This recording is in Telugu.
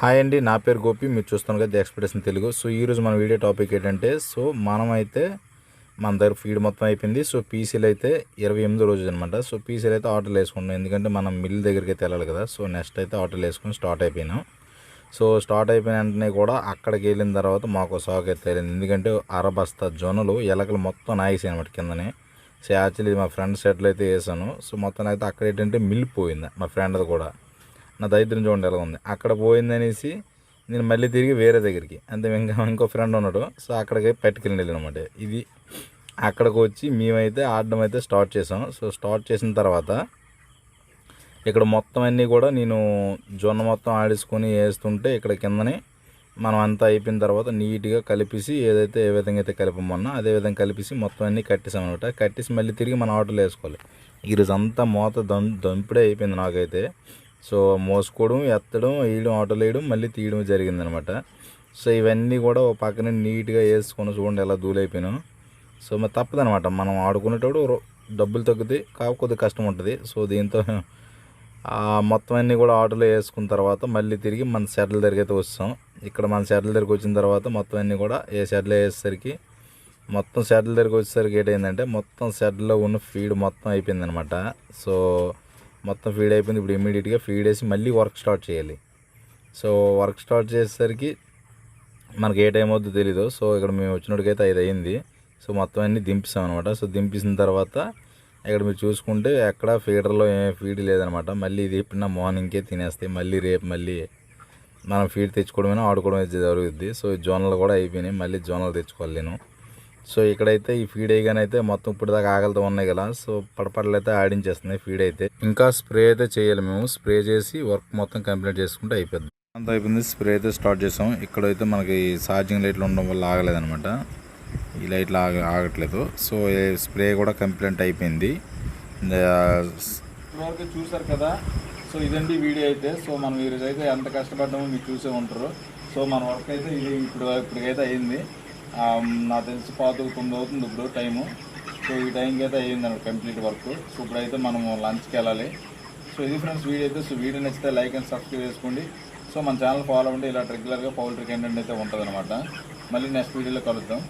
హాయ్ అండి, నా పేరు గోపి. మీరు చూస్తున్నారు కదా ఎక్స్పెక్టేషన్ తెలుగు. సో ఈరోజు మన వీడియో టాపిక్ ఏంటంటే, సో మనమైతే మన దగ్గర ఫీడ్ మొత్తం అయిపోయింది. సో పీసీలు అయితే 28 రోజు అనమాట. సో పీసీలు అయితే ఆర్డర్లు వేసుకున్నాం, ఎందుకంటే మనం మిల్ దగ్గరికి అయితే వెళ్ళాలి కదా. సో నెక్స్ట్ అయితే ఆర్డర్లు వేసుకొని స్టార్ట్ అయిపోయినాం. సో స్టార్ట్ అయిపోయిన వెంటనే కూడా అక్కడికి వెళ్ళిన తర్వాత మాకు సాగు అయితే వెళ్ళింది, ఎందుకంటే అరబస్తా జొన్నలు ఎలకలు మొత్తం నాగేసాయి అనమాట కిందనే. సో యాక్చువల్లీ మా ఫ్రెండ్ సెట్లు అయితే వేసాను. సో మొత్తం అయితే అక్కడ ఏంటంటే మిల్ పోయింది మా ఫ్రెండ్ది కూడా. నా దరిద్రం చూడండి ఎలా ఉంది. అక్కడ పోయిందనేసి నేను మళ్ళీ తిరిగి వేరే దగ్గరికి, అంతే ఇంకో ఫ్రెండ్ ఉన్నాడు. సో అక్కడికి పట్టుకెళ్ళి అనమాట. ఇది అక్కడికి వచ్చి మేమైతే ఆడడం అయితే స్టార్ట్ చేసాం. సో స్టార్ట్ చేసిన తర్వాత ఇక్కడ మొత్తం అన్నీ కూడా నేను జొన్న మొత్తం ఆడించుకొని వేస్తుంటే ఇక్కడ కిందనే మనం అంతా అయిపోయిన తర్వాత నీట్గా కలిపేసి ఏ విధంగా అయితే కలిపమన్నా అదే విధంగా కలిపేసి మొత్తం అన్నీ కట్టేసాం అనమాట. కట్టేసి మళ్ళీ తిరిగి మన ఆటోలో వేసుకోవాలి. ఈరోజు అంతా మూత దంపుడే అయిపోయింది నాకైతే. సో మోసుకోవడం, ఎత్తడం, వేయడం, ఆటోలో వేయడం, మళ్ళీ తీయడం జరిగిందనమాట. సో ఇవన్నీ కూడా ఒక పక్కన నీట్గా వేసుకొని చూడండి ఎలా దూలైపోయినాం. సో మరి తప్పదనమాట, మనం ఆడుకునేటప్పుడు డబ్బులు తగ్గుతాయి, కాకపోతే కష్టం ఉంటుంది. సో దీంతో మొత్తం అన్నీ కూడా ఆటోలో వేసుకున్న తర్వాత మళ్ళీ తిరిగి మన షెడ్ల దగ్గరికి అయితే వస్తాం. ఇక్కడ మన షెడ్ల దగ్గరికి వచ్చిన తర్వాత మొత్తం అన్నీ కూడా షెడ్లో వేసేసరికి మొత్తం షెడ్ల దగ్గరికి వచ్చేసరికి ఏంటంటే మొత్తం షెడ్లో ఉన్న ఫీడ్ మొత్తం అయిపోయిందనమాట. సో మొత్తం ఫీడ్ అయిపోయింది. ఇప్పుడు ఇమీడియట్గా ఫీడ్ వేసి మళ్ళీ వర్క్ స్టార్ట్ చేయాలి. సో వర్క్ స్టార్ట్ చేసేసరికి మనకి ఏ టైం అవుతుందో తెలీదు. సో ఇక్కడ మేము వచ్చినట్టుకైతే 5 అయింది. సో మొత్తం అన్నీ దింపిస్తాం అనమాట. సో దింపేసిన తర్వాత ఇక్కడ మీరు చూసుకుంటే ఎక్కడ ఫీడర్లో ఏం ఫీడ్ లేదనమాట. మళ్ళీ ఇది ఎప్పుడన్నా మార్నింగ్కే తినేస్తాయి. మళ్ళీ రేపు మళ్ళీ మనం ఫీడ్ తెచ్చుకోవడమైనా ఆడుకోవడం అయితే జరుగుద్ది. సో జోన్లు కూడా అయిపోయినాయి, మళ్ళీ జోన్లు తెచ్చుకోవాలి నేను. సో ఇక్కడైతే ఈ ఫీడ్ అయ్యగానైతే మొత్తం ఇప్పుడు దాకా ఆకలితో ఉన్నాయి కదా. సో పడపడలు అయితే ఆడించేస్తున్నాయి ఫీడ్ అయితే. ఇంకా స్ప్రే అయితే చేయాలి, మేము స్ప్రే చేసి వర్క్ మొత్తం కంప్లీట్ చేసుకుంటే అయిపోద్ది. అంత అయిపోయింది, స్ప్రే అయితే స్టార్ట్ చేసాం. ఇక్కడైతే మనకి ఛార్జింగ్ లైట్లు ఉండడం వల్ల ఆగలేదనమాట, ఈ లైట్లు ఆగట్లేదు. సో స్ప్రే కూడా కంప్లీట్ అయిపోయింది. ఇప్పటివరకు చూసారు కదా. సో ఇదండి వీడియో అయితే. సో మనం ఈరోజు అయితే ఎంత కష్టపడ్డామో మీరు చూసే ఉంటారు. సో మన వర్క్ అయితే ఇది ఇప్పటికైతే అయింది. నాకు తెలిసి 9 అవుతుంది ఇప్పుడు టైము. సో ఈ టైంకి అయితే అయ్యింది అన్నమాట కంప్లీట్ వర్క్. సో ఇప్పుడైతే మనము లంచ్కి వెళ్ళాలి. సో ఇది ఫ్రెండ్స్ వీడియో అయితే. సో వీడియో నచ్చితే లైక్ అండ్ సబ్స్క్రైబ్ చేసుకోండి. సో మన ఛానల్ ఫాలో అవ్వండి. ఇలా రెగ్యులర్గా పౌల్ట్రీ కంటెంట్ అయితే ఉంటుంది అనమాట. మళ్ళీ నెక్స్ట్ వీడియోలో కలుద్దాం.